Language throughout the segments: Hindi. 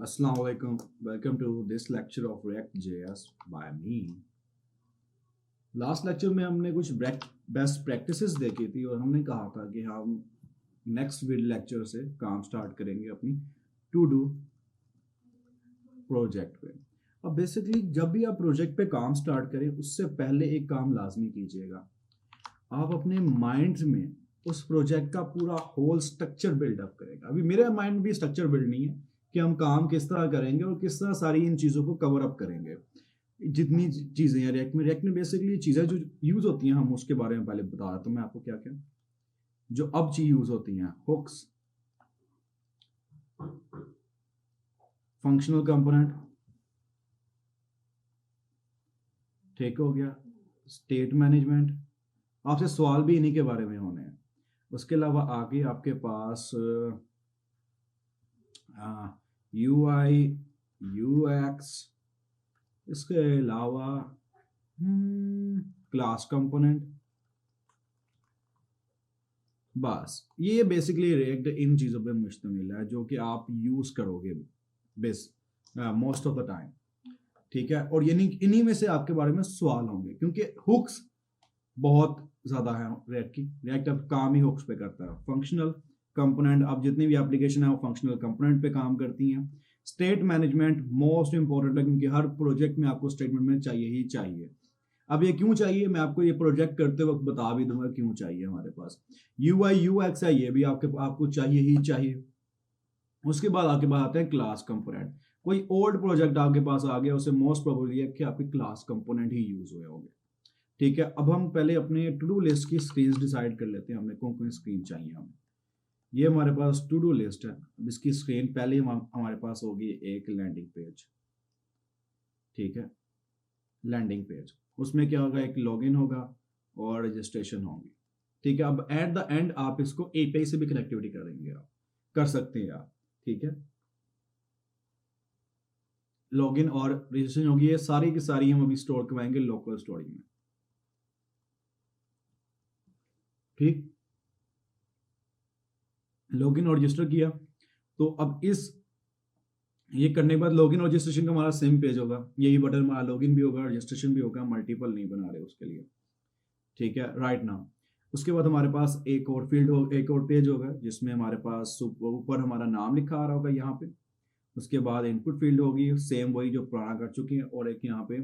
Assalamu alaikum. Welcome to this lecture of React.js by me. Last lecture में हमने कुछ बेस्ट प्रैक्टिसेस देखी थी और हमने कहा था कि हम नेक्स्ट वीडियो लेक्चर से काम स्टार्ट करेंगे अपनी टू डू प्रोजेक्ट पे। अब बेसिकली जब भी आप प्रोजेक्ट पे काम स्टार्ट करें उससे पहले एक काम लाजमी कीजिएगा। आप अपने माइंड में उस प्रोजेक्ट का पूरा होल स्ट्रक्चर बिल्डअप करेगा। अभी मेरे माइंड में भी स्ट्रक्चर बिल्ड नहीं है कि हम काम किस तरह करेंगे और किस तरह सारी इन चीज़ों को कवर अप करेंगे। जितनी चीज़ें हैं रिएक्ट में बेसिकली चीज़ें जो यूज़ होती हैं हम उसके बारे में पहले बता रहा था मैं आपको क्या क्या जो अब चीज यूज़ होती हैं। हुक्स, फंक्शनल कंपोनेंट, ठीक हो गया, स्टेट मैनेजमेंट। आपसे सवाल भी इन्हीं के बारे में होने हैं। उसके अलावा आगे आपके पास UI UX, इसके अलावा क्लास कंपोनेंट। बस ये बेसिकली रिएक्ट इन चीज़ों पे मुश्तमिल है जो कि आप यूज़ करोगे base most of the time, ठीक है। और इन्हीं में से आपके बारे में सवाल होंगे क्योंकि हुक्स बहुत ज़्यादा है रिएक्ट अब काम ही हुक्स पे करता है। फंक्शनल कंपोनेंट, अब जितनी भी एप्लीकेशन है वो फंक्शनल कंपोनेंट पे काम करती हैं। स्टेट मैनेजमेंट मोस्ट इंपॉर्टेंट है क्योंकि हर प्रोजेक्ट में आपको स्टेट मैनेजमेंट चाहिए ही चाहिए। अब ये क्यों चाहिए मैं आपको ये प्रोजेक्ट करते वक्त बता भी दूंगा क्यों चाहिए हमारे पास। UI UX है, ये भी आपको चाहिए ही चाहिए। उसके बाद आगे बात आते हैं क्लास कंपोनेंट। कोई ओल्ड प्रोजेक्ट आपके पास आ गया उसे मोस्ट प्रोबेबली है कि आपके क्लास कंपोनेंट ही यूज हुए होंगे, ठीक है। अब हम पहले अपने टू डू लिस्ट की स्क्रीन डिसाइड कर लेते हैं, हमें कौन कौन स्क्रीन चाहिए हमें। ये हमारे पास टू डू लिस्ट है। अब इसकी स्क्रीन पहले हमारे पास होगी एक लैंडिंग पेज, ठीक है। लैंडिंग पेज उसमें क्या होगा, एक लॉगिन होगा और रजिस्ट्रेशन होगी, ठीक है। अब एट द एंड आप इसको API से भी कनेक्टिविटी करेंगे, आप कर सकते हैं आप, ठीक है। लॉगिन और रजिस्ट्रेशन होगी, ये सारी की सारी हम अभी स्टोर करवाएंगे लोकल स्टोरेज में, ठीक। लॉगिन और रजिस्टर किया तो अब ये करने के बाद लॉगिन और रजिस्ट्रेशन का हमारा सेम पेज होगा। यही बटन हमारा लॉगिन भी होगा रजिस्ट्रेशन भी होगा, मल्टीपल नहीं बना रहे उसके लिए, ठीक है, राइट नाउ। उसके बाद हमारे पास एक और पेज होगा जिसमें हमारे पास ऊपर हमारा नाम लिखा आ रहा होगा यहाँ पे। उसके बाद इनपुट फील्ड होगी सेम वही जो पुराना कर चुके हैं, और एक यहाँ पे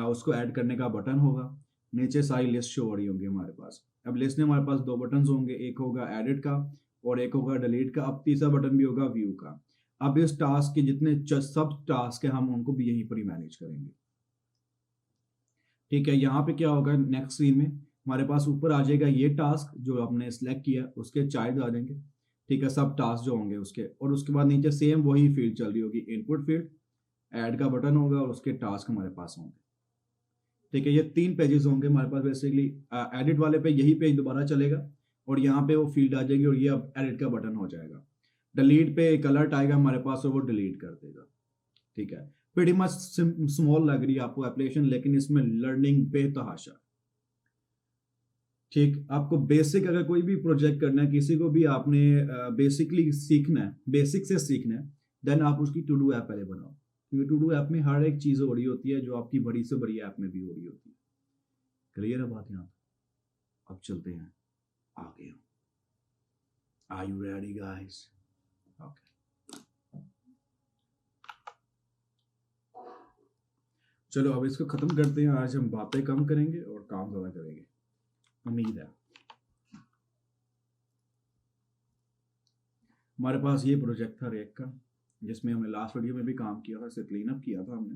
उसको ऐड करने का बटन होगा। नीचे सारी लिस्ट शो हो रही होंगी हमारे पास। अब लिस्ट में हमारे पास दो बटन होंगे, एक होगा एडिट का और एक होगा डिलीट का। अब तीसरा बटन भी होगा व्यू का। अब इस टास्क के जितने सब टास्क है हम उनको भी यहीं पर ही मैनेज करेंगे, ठीक है। यहाँ पे क्या होगा, नेक्स्ट स्क्रीन में हमारे पास ऊपर आ जाएगा ये टास्क जो आपने सिलेक्ट किया, उसके चाइल्ड आ जाएंगे, ठीक है, सब टास्क जो होंगे उसके। और उसके बाद नीचे सेम वही फील्ड चल रही होगी, इनपुट फील्ड, ऐड का बटन होगा और उसके टास्क हमारे पास होंगे, ठीक है। ये 3 पेजेस होंगे हमारे पास। बेसिकली एडिट वाले पे यही पेज दोबारा चलेगा और यहाँ पे वो फील्ड आ जाएगी और ये अब एडिट का बटन हो जाएगा। डिलीट पे एक अलर्ट आएगा हमारे पास और वो डिलीट कर देगा, ठीक है। प्रीटी मच स्मॉल लग रही है आपको एप्लीकेशन, लेकिन इसमें लर्निंग बेतहाशा, ठीक। आपको बेसिक अगर कोई भी प्रोजेक्ट करना है, किसी को भी आपने बेसिकली सीखना है, बेसिक से सीखना है, देन आप उसकी टू डू ऐप पहले बनाओ, क्योंकि टू डू ऐप में हर एक चीज हो रही होती है जो आपकी बड़ी से बड़ी ऐप में भी हो रही होती है। क्लियर है बात यहाँ? अब चलते हैं आगे। Are you ready guys? Okay, चलो अब इसको खत्म करते हैं। आज हम बातें कम करेंगे और काम ज्यादा करेंगे, उम्मीद है। हमारे पास ये प्रोजेक्ट था रेक का जिसमें हमने लास्ट वीडियो में भी काम किया था, इसे क्लीन अप किया था हमने,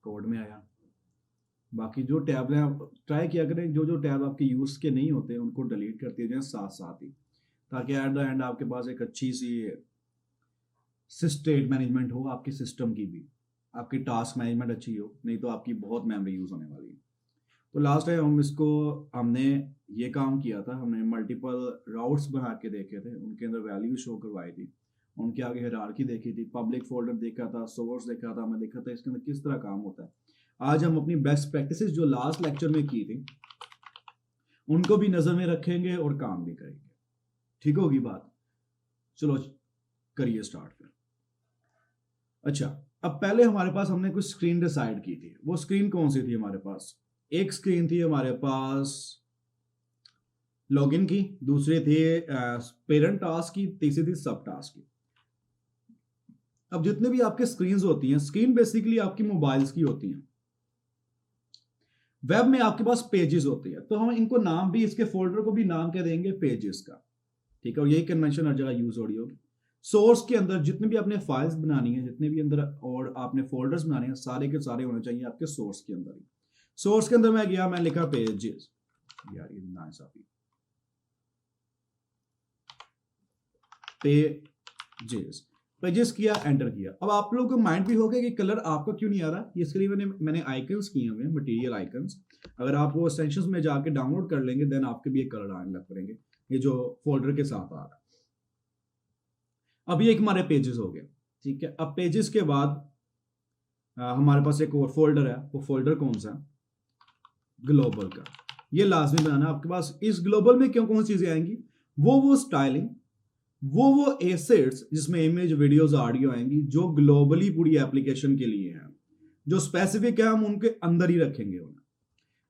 कोड में आया। बाकी जो टैब हैं ट्राई किया करें, जो टैब आपके यूज के नहीं होते उनको डिलीट करते जाएं साथ साथ ही, ताकि एट द एंड आपके पास एक अच्छी सी स्टेट मैनेजमेंट हो आपके सिस्टम की भी, आपकी टास्क मैनेजमेंट अच्छी हो, नहीं तो आपकी बहुत मेमोरी यूज होने वाली है। तो लास्ट टाइम हमने ये काम किया था, हमने मल्टीपल राउट्स बना के देखे थे, उनके अंदर वैल्यू शो करवाई थी, उनके आगे हायरार्की देखी थी, पब्लिक फोल्डर देखा था, सोर्स देखा था, मैं देखा था इसके अंदर किस तरह काम होता है। आज हम अपनी बेस्ट प्रैक्टिसेस जो लास्ट लेक्चर में की थी उनको भी नजर में रखेंगे और काम भी करेंगे, ठीक होगी बात? चलो करिए स्टार्ट फिर। अच्छा, अब पहले हमारे पास हमने कुछ स्क्रीन डिसाइड की थी। वो स्क्रीन कौन सी थी हमारे पास? एक स्क्रीन थी हमारे पास लॉगिन की, दूसरी थी पेरेंट टास्क की, तीसरी थी सब टास्क की। अब जितने भी आपके स्क्रीन्स होती हैं, स्क्रीन बेसिकली आपकी मोबाइल्स की होती हैं। वेब में आपके पास पेजेस होती है, तो हम इनको नाम भी, इसके फोल्डर को भी नाम क्या देंगे? पेजेस का। ठीक है, और यही कन्वेंशन हर जगह यूज हो रही होगी। सोर्स के अंदर जितने भी आपने फाइल्स बनानी है, जितने भी अंदर और आपने फोल्डर्स बनाने हैं, सारे के सारे होने चाहिए आपके सोर्स के अंदर ही। सोर्स के अंदर मैं गया, मैं लिखा पेजेस, यार ये नाइंसाफी, पेजेस, पेजेस किया, एंटर किया। अब आप लोगों को माइंड भी होगा कि कलर आपका क्यों नहीं आ रहा। इसके लिए मैंने आइकन्स किए हुए हैं, मटेरियल आइकन्स। अगर आप वो एक्सटेंशंस में जाके डाउनलोड कर लेंगे, देन आपके भी एक कलर आने लग पड़ेंगे, ये जो फोल्डर के साथ आ रहा है। अब ये एक हमारे पेजेस हो गए। ठीक है, अब पेजेस के बाद हमारे पास एक और फोल्डर है। वो फोल्डर कौन सा? ग्लोबल का। ये लाजमी बनाना आपके पास। इस ग्लोबल में क्यों कौन सी चीजें आएंगी? वो स्टाइलिंग, वो एसेट्स जिसमें इमेज, वीडियोस, ऑडियो आएंगी, जो ग्लोबली पूरी एप्लीकेशन के लिए हैं, जो स्पेसिफिक है, हम उनके अंदर ही रखेंगे उन्हें।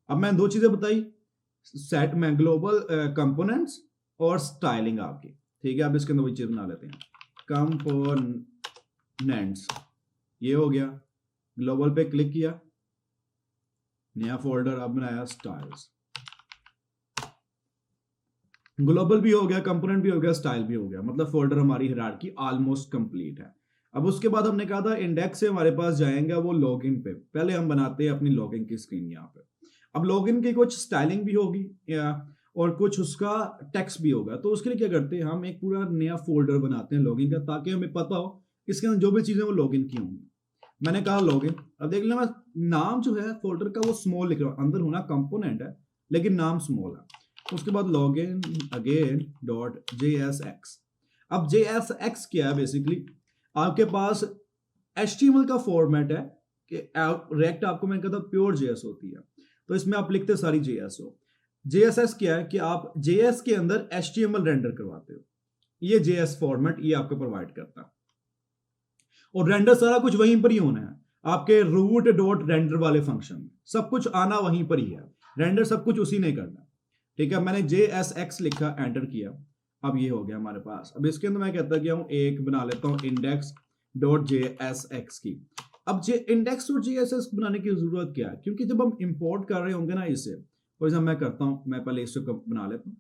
अब मैं दो चीजें बताई, सेट में ग्लोबल कंपोनेंट्स और स्टाइलिंग आपकी। ठीक है, अब इसके अंदर वही चीज बना लेते हैं, कंपोनेंट्स। ये हो गया, ग्लोबल पे क्लिक किया, नया फोल्डर अब बनाया स्टाइल्स। ग्लोबल भी हो गया, कंपोनेंट भी हो गया, स्टाइल भी हो गया, मतलब फोल्डर हमारी हायरार्की ऑलमोस्ट कंप्लीट है। अब उसके बाद हमने कहा था इंडेक्स से हमारे पास जाएंगे वो लॉगिन पे। पहले हम बनाते हैं अपनी लॉगिन की स्क्रीन यहाँ पे। अब लॉगिन की कुछ स्टाइलिंग भी होगी और कुछ उसका टेक्स्ट भी होगा। तो उसके लिए क्या करते हैं, हम एक पूरा नया फोल्डर बनाते हैं लॉगिन का, ताकि हमें पता हो इसके अंदर जो भी चीजें वो लॉगिन की होंगी। मैंने कहा लॉगिन। अब देख लेना, नाम जो है फोल्डर का वो स्मॉल लिख रहा हूं, अंदर होना कंपोनेंट है लेकिन नाम स्मॉल है। उसके बाद लॉगिन अगेन डॉट JSX। अब JSX क्या है? बेसिकली आपके पास HTML का फॉर्मेट है कि रिएक्ट आपको मैंने कहा था प्योर JS होती है, तो इसमें आप लिखते सारी JS हो। JSX क्या है कि आप JS के अंदर HTML रेंडर करवाते हो। ये JS फॉर्मेट ये आपको प्रोवाइड करता है, और रेंडर सारा कुछ वहीं पर ही होना है आपके रूट डॉट रेंडर वाले फंक्शन में। सब कुछ आना वहीं पर ही है, रेंडर सब कुछ उसी ने करना। ठीक है, मैंने JSX लिखा, एंटर किया, अब ये हो गया हमारे पास। अब इसके अंदर मैं कहता क्या हूं, एक बना लेता हूं इंडेक्स डॉट JSX की। अब इंडेक्स और JSX बनाने की जरूरत क्या है? क्योंकि जब हम इंपोर्ट कर रहे होंगे ना इसे, फॉर एग्जाम्पल मैं करता हूं, मैं पहले इसको बना लेता हूं।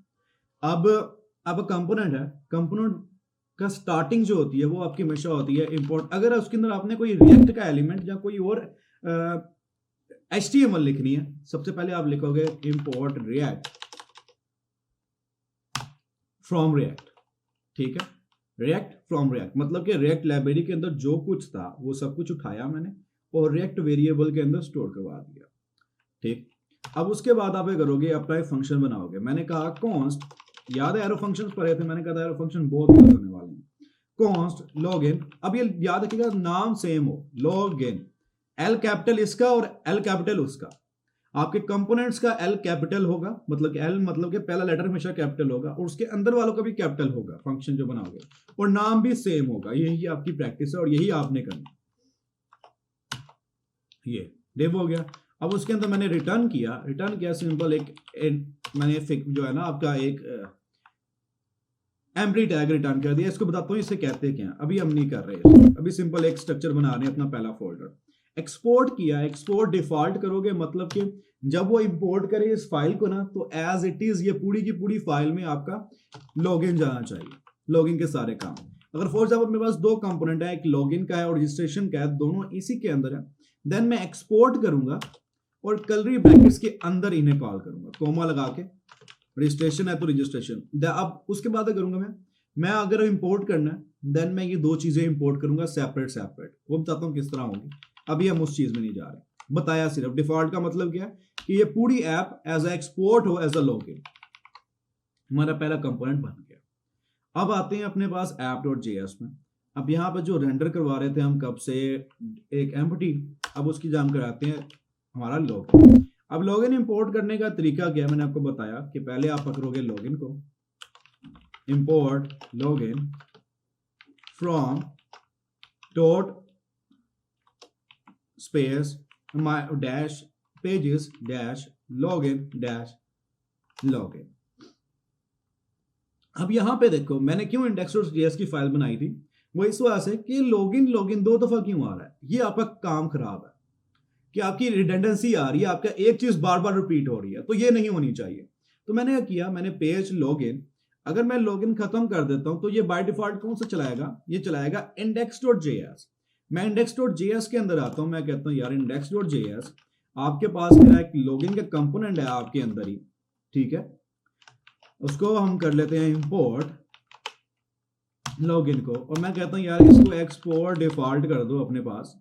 अब कंपोनेंट है, कंपोनेंट का स्टार्टिंग जो होती है वो आपकी हमेशा होती है इंपोर्ट। अगर उसके अंदर आपने कोई रिएक्ट का एलिमेंट या कोई और HTML लिखनी है, सबसे पहले आप लिखोगे इंपोर्ट रिएक्ट फ्रॉम रिएक्ट। ठीक है, रिएक्ट फ्रॉम रिएक्ट मतलब कि रिएक्ट लाइब्रेरी के अंदर जो कुछ था वो सब कुछ उठाया मैंने और रिएक्ट वेरिएबल के अंदर स्टोर करवा दिया। ठीक, अब उसके बाद आप करोगे, अपना एक फंक्शन बनाओगे। मैंने कहा कॉन्स्ट, याद है एरो फंक्शंस पढ़े थे, मैंने कहा था एरो फंक्शन बहुत यूज होने वाले हैं। कॉन्स्ट लॉगिन, अब ये याद रखिएगा नाम सेम हो, लॉगिन L कैपिटल इसका और L कैपिटल उसका। आपके कंपोनेंट्स का L कैपिटल होगा, मतलब कि L मतलब कि पहला लेटर हमेशा कैपिटल होगा, और उसके अंदर वालों का भी कैपिटल होगा फंक्शन जो बनाओगे, और नाम भी सेम होगा। यही आपकी प्रैक्टिस है और यही आपने करना। ये डेव हो गया। अब उसके अंदर मैंने रिटर्न किया सिंपल एक मैंने जो है ना आपका एक एम्प्टी टैग रिटर्न कर दिया। इसको बताता हूँ इसे कहते क्या, अभी हम नहीं कर रहे, अभी सिंपल एक स्ट्रक्चर बना रहे हैं अपना पहला फोल्डर। एक्सपोर्ट किया, एक्सपोर्ट डिफॉल्ट करोगे, मतलब कि जब वो इंपोर्ट करे इस फाइल को ना, तो एज इट इज ये पूरी की पूरी फाइल में आपका लॉगिन जाना चाहिए, लॉगिन के सारे काम। अगर फॉर एग्जाम्पल मेरे पास दो कंपोनेंट है, एक लॉगिन का है और रजिस्ट्रेशन का है, दोनों इसी के अंदर है, देन मैं एक्सपोर्ट करूंगा और कर्ली ब्रैकेट्स के अंदर इन्हें कॉल करूंगा, कोमा लगा के। रजिस्ट्रेशन है तो रजिस्ट्रेशन। अब उसके बाद करूंगा मैं अगर इंपोर्ट करना है, देन मैं ये दो चीजें इंपोर्ट करूंगा सेपरेट। वो बताता हूँ किस तरह होंगी, अभी हम उस चीज में नहीं जा रहे, बताया सिर्फ। डिफॉल्ट का मतलब क्या है कि ये पूरी ऐप एज ए एक्सपोर्ट हो एज अ लॉगिन। हमारा पहला कंपोनेंट बन गया। अब आते हैं अपने पास app.js में। अब यहाँ पर जो रेंडर करवा रहे थे हम कब से, एक एम्प्टी, अब उसकी जाम कराते हैं हमारा लॉगिन। अब लॉगिन इंपोर्ट करने का तरीका क्या है, मैंने आपको बताया कि पहले आप पकड़ोगे लॉगिन को, import login from dot space my dash pages dash login. अब यहां पे देखो मैंने क्यों index.js की फाइल बनाई थी, वो इस वजह से कि लॉगिन दो दफा क्यों आ रहा है, ये आपका काम खराब है कि आपकी रिडेंडेंसी आ रही है, आपका एक चीज बार बार रिपीट हो रही है, तो ये नहीं होनी चाहिए। तो मैंने क्या किया, मैंने पेज लॉगिन, अगर मैं लॉगिन खत्म कर देता हूं तो ये बाय डिफॉल्ट कौन सा चलाएगा, ये चलाएगा index.js। मैं index.js के अंदर आता हूं, मैं कहता हूं यार index.js आपके पास मेरा एक लॉगिन का कंपोनेंट है आपके अंदर ही, ठीक है, उसको हम कर लेते हैं इंपोर्ट लॉगिन को, और मैं कहता हूं यार इसको एक्सपोर्ट डिफॉल्ट कर दो अपने पास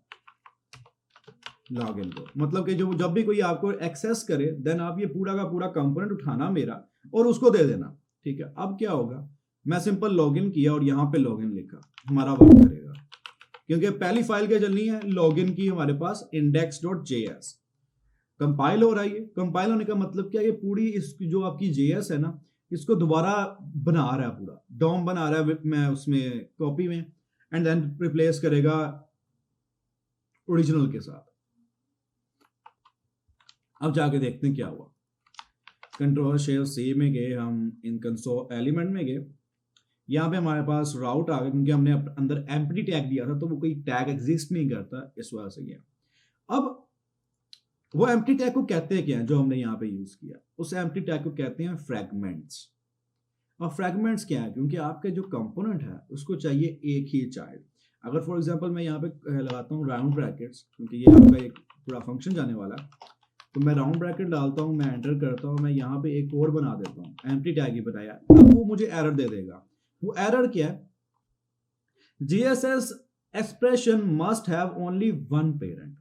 लॉगिन को, मतलब कि जो जब भी कोई आपको एक्सेस करे देन आप ये पूरा का पूरा कंपोनेंट उठाना मेरा और उसको दे देना, ठीक है। अब क्या होगा, मैं सिंपल लॉगिन किया और यहां पे लॉगिन लिखा, हमारा वर्क करेगा, क्योंकि पहली फाइल क्या चलनी है, लॉगिन की हमारे पास index.js। कंपाइल हो रहा है, ये कंपाइल होने का मतलब क्या है, ये पूरी इस जो आपकी JS है ना, इसको दोबारा बना रहा है, पूरा डॉम बना रहा है मैं उसमें कॉपी में, एंड देन रिप्लेस करेगा ओरिजिनल के साथ। अब जाके देखते हैं क्या हुआ, कंट्रोल शेल सी में गए हम, इन कंसोल एलिमेंट में गए, यहाँ पे हमारे पास राउट आ गया क्योंकि हमने अंदर एम्प्टी टैग दिया था, तो वो कोई टैग एग्जिस्ट नहीं करता, इस वजह से गया। अब वो एम्प्टी टैग को कहते हैं क्या, जो हमने यहाँ पे यूज किया, उस एम्प्टी टैग को कहते हैं फ्रैगमेंट्स। और फ्रैगमेंट्स क्या है, क्योंकि आपके जो कंपोनेंट है उसको चाहिए एक ही चाइल्ड। अगर फॉर एग्जांपल मैं यहाँ पे लगाता हूँ राउंड ब्रैकेट्स, क्योंकि ये आपका एक पूरा फंक्शन जाने वाला है, तो मैं राउंड ब्रैकेट डालता हूँ, मैं एंटर करता हूँ, मैं यहाँ पे एक और बना देता हूँ, एम्प्टी टैग ही बताया, अब वो मुझे एरर दे देगा। वो एरर क्या है, GSS expression must have only one parent.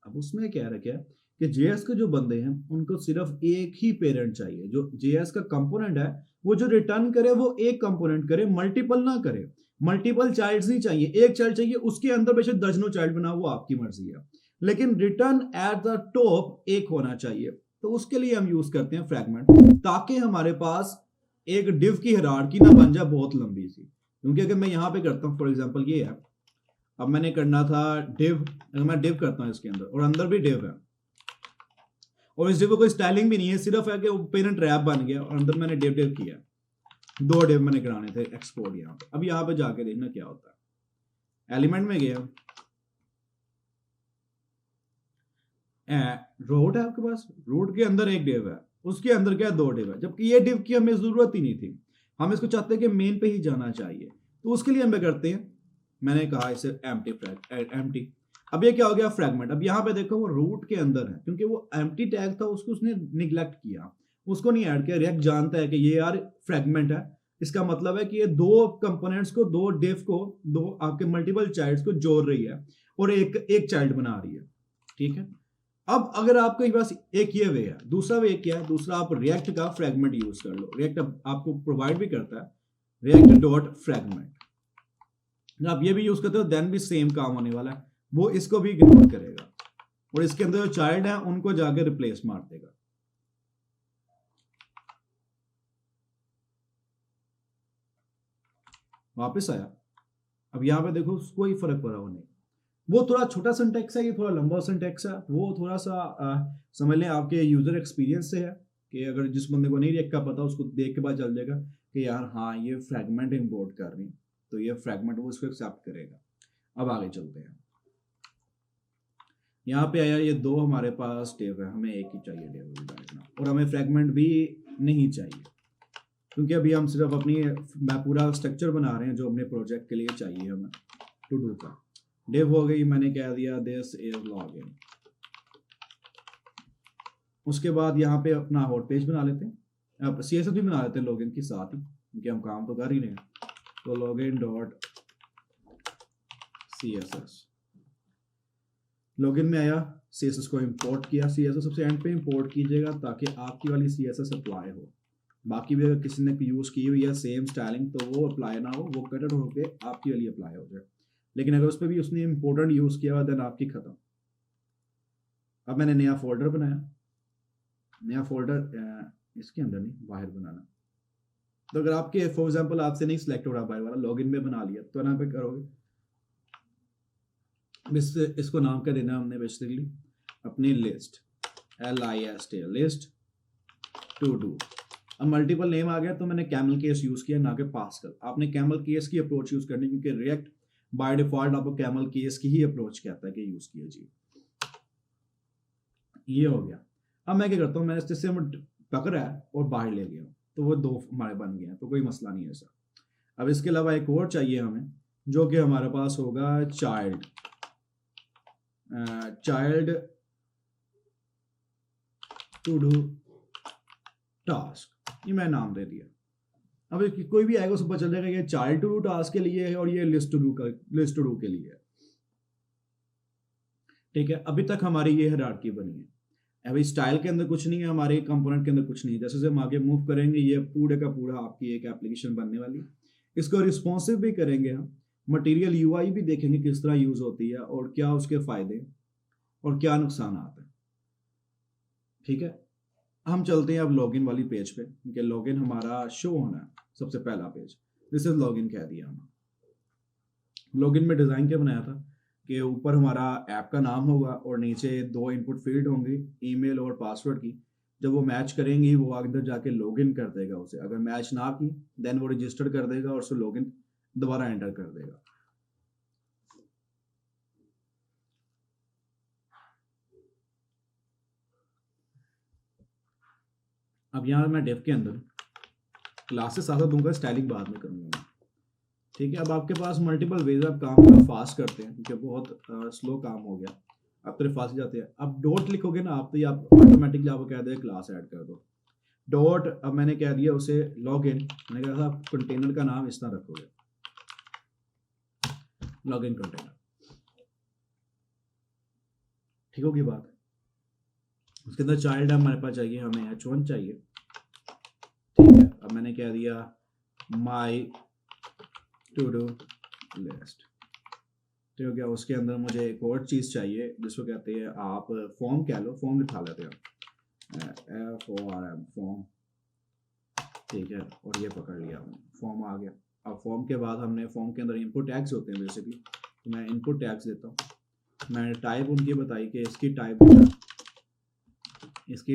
अब उसमें क्या रखा है कि JS के जो बंदे हैं उनको सिर्फ एक ही पेरेंट चाहिए, जो JS का कंपोनेंट है वो जो रिटर्न करे वो एक कंपोनेंट करे, मल्टीपल ना करे, मल्टीपल चाइल्ड्स नहीं चाहिए, एक चाइल्ड चाहिए, उसके अंदर बेशक दर्जनों चाइल्ड बना, वो आपकी मर्जी है, लेकिन रिटर्न एट द टॉप एक होना चाहिए। तो उसके लिए हम यूज करते हैं फ्रैगमेंट, ताकि हमारे पास एक डिव की हायरार्की ना बन जाए बहुत लंबी सी। क्योंकि अगर मैं यहाँ पे करता हूँ फॉर एग्जाम्पल ये है, अब मैंने करना था डिव, अगर मैं डिव करता हूँ इसके अंदर और अंदर भी डिव है, और इस डिव को कोई स्टाइलिंग भी नहीं है, सिर्फ है कि पेरेंट रैप बन गया और अंदर मैंने डिव किया, दो डिव मैंने कराने थे एक्सपोर्ट यहाँ पे। अब यहाँ पे जाके देखना क्या होता है, एलिमेंट में गया, रोड है आपके पास, रोड के अंदर एक डिव है, उसके अंदर क्या दो डिव है, जबकि ये डिव की हमें जरूरत ही नहीं थी, हम इसको चाहते हैं कि मेन पे ही जाना चाहिए। तो उसके लिए हम क्या करते हैं, मैंने कहा इसे एम्प्टी। अब ये क्या हो गया, फ्रैगमेंट। अब यहाँ पे देखो वो रूट के अंदर है, क्योंकि वो एम्प्टी टैग था उसको उसने निगलेक्ट किया, उसको नहीं ऐड किया। रिएक्ट जानता है कि ये यार फ्रैगमेंट है, इसका मतलब है कि ये दो कंपोनेंट्स को, दो डिव को, दो आपके मल्टीपल चाइल्ड्स को जोड़ रही है और एक चाइल्ड बना रही है, ठीक है। अब अगर आपके पास एक ये वे है, दूसरा वे क्या है, दूसरा आप रिएक्ट का फ्रैगमेंट यूज कर लो। रिएक्ट आपको प्रोवाइड भी करता है रिएक्ट डॉट फ्रैगमेंट, आप ये भी यूज करते हो देन भी सेम काम होने वाला है, वो इसको भी इग्नोर करेगा और इसके अंदर जो चाइल्ड है उनको जाके रिप्लेस मार देगा। वापस आया, अब यहां पे देखो कोई फर्क पड़ा वो नहीं, वो थोड़ा छोटा सिंटेक्स है, ये थोड़ा लंबा सिंटेक्स है, वो थोड़ा सा समझ लें आपके यूजर एक्सपीरियंस से है, कि अगर जिस बंदे को नहीं रिएक्ट का पता उसको देख के बाद चल जाएगा कि यार हाँ ये फ्रैगमेंट इंपोर्ट कर रही है, तो ये फ्रैगमेंट वो इसको एक्सेप्ट करेगा। अब आगे चलते हैं, यहाँ पे आया ये दो हमारे पास डिव है, हमें एक ही चाहिए डिव, और हमें फ्रैगमेंट भी नहीं चाहिए, क्योंकि अभी हम सिर्फ अपनी पूरा स्ट्रक्चर बना रहे हैं जो अपने प्रोजेक्ट के लिए चाहिए हमें टू डू का। डिव हो गई, मैंने कह दिया दिस इज लॉगिन। उसके बाद यहाँ पे अपना हॉट पेज बना लेते हैं, अब CSS भी बना लेते हैं लॉगिन के साथ ही, क्योंकि हम काम तो कर ही रहे हैं। तो लॉगिन डॉट CSS, लॉगिन में आया, CSS को इंपोर्ट किया, CSS सबसे एंड पे इंपोर्ट कीजिएगा ताकि आपकी वाली CSS अप्लाई हो। बाकी भी अगर किसी ने यूज की हुई है सेम स्टाइलिंग तो वो अप्लाई ना हो, वो कटर होके आपकी वाली अप्लाई हो जाए। लेकिन अगर उस पर भी उसने इंपोर्टेंट यूज किया हुआ देन आपकी खत्म। अब मैंने नया फोल्डर बनाया, नया फोल्डर इसके अंदर नहीं बाहर बनाना, तो अगर आपके फॉर एग्जांपल आपसे नहीं सिलेक्ट हो रहा भाई वाला, लॉगिन में बना लिया, तो यहाँ पे करोगे इसको नाम क्या देना हमने बेसिकली अपनी list, LIST list to do. अब मल्टीपल नेम आ गया तो मैंने कैमल केस यूज किया ना कि पास्कल। आपने कैमल केस की अप्रोच यूज करनी, क्योंकि रिएक्ट बाय डिफॉल्ट आपको कैमल केस की ही अप्रोच कहता है कि यूज किया जी। ये हो गया। अब मैं क्या करता हूँ, मैंने इससे पकड़ा है और बाहर ले गया, तो वो 2 हमारे बन गए हैं, तो कोई मसला नहीं है ऐसा। अब इसके अलावा एक और चाहिए हमें, जो कि हमारे पास होगा चाइल्ड टू डू टास्क, ये मैं नाम दे दिया। अब कोई भी आएगा उसको पता चल जाएगा ये चाइल्ड टू डू टास्क के लिए है और ये लिस्ट टू डू के लिए है। ठीक है, अभी तक हमारी ये हायरार्की बनी है। अभी स्टाइल के अंदर कुछ नहीं है, हमारे कंपोनेंट के अंदर कुछ नहीं है। जैसे हम आगे मूव करेंगे ये पूरे का पूरा आपकी एक एप्लीकेशन बनने वाली है। इसको रिस्पॉन्सिव भी करेंगे हम, मटेरियल UI भी देखेंगे किस तरह यूज होती है और क्या उसके फायदे और क्या नुकसान आते हैं। ठीक है, हम चलते हैं अब लॉगिन वाली पेज पे, क्योंकि लॉगिन हमारा शो होना है सबसे पहला पेज। दिस इज लॉगिन कह दिया हम। लॉगिन में डिजाइन क्या बनाया था कि ऊपर हमारा ऐप का नाम होगा और नीचे 2 इनपुट फील्ड होंगी, ईमेल और पासवर्ड की। जब वो मैच करेंगी वो अंदर जाके लॉगिन कर देगा उसे। अगर मैच ना की देन वो रजिस्टर कर देगा और उसे लॉगिन दोबारा एंटर कर देगा। अब यहाँ मैं डेव के अंदर क्लासेस साथ दूंगा, स्टाइलिंग बाद में करूंगा मैं। ठीक है, अब आपके पास मल्टीपल वेज आप काम को फास्ट करते हैं, क्योंकि बहुत स्लो काम हो गया, आप तो फास्ट जाते हैं। अब डॉट लिखोगे ना आप, तो ये आप ऑटोमेटिकली आपको कह देगा क्लास ऐड कर दो डॉट। अब मैंने कह दिया उसे लॉगिन, मैंने कहा था कंटेनर का नाम इस तरह रखोगे, लॉगिन कंटेनर। ठीक होगी बात। उसके अंदर चाइल्ड हमारे पास चाहिए, हमें H1 चाहिए। ठीक है, अब मैंने कह दिया माई टू डू लिस्ट। ठीक हो गया। उसके अंदर मुझे एक और चीज़ चाहिए जिसको कहते हैं आप फॉर्म कह लो, फॉर्म लिखा लेते हैं FORM फॉर्म। ठीक है, और ये पकड़ लिया हमने, फॉर्म आ गया। अब फॉर्म के बाद हमने फॉर्म के अंदर इनपुट टैग्स होते हैं बेसिकली, तो मैं इनपुट टैग्स देता हूँ। मैंने टाइप उनकी बताई कि इसकी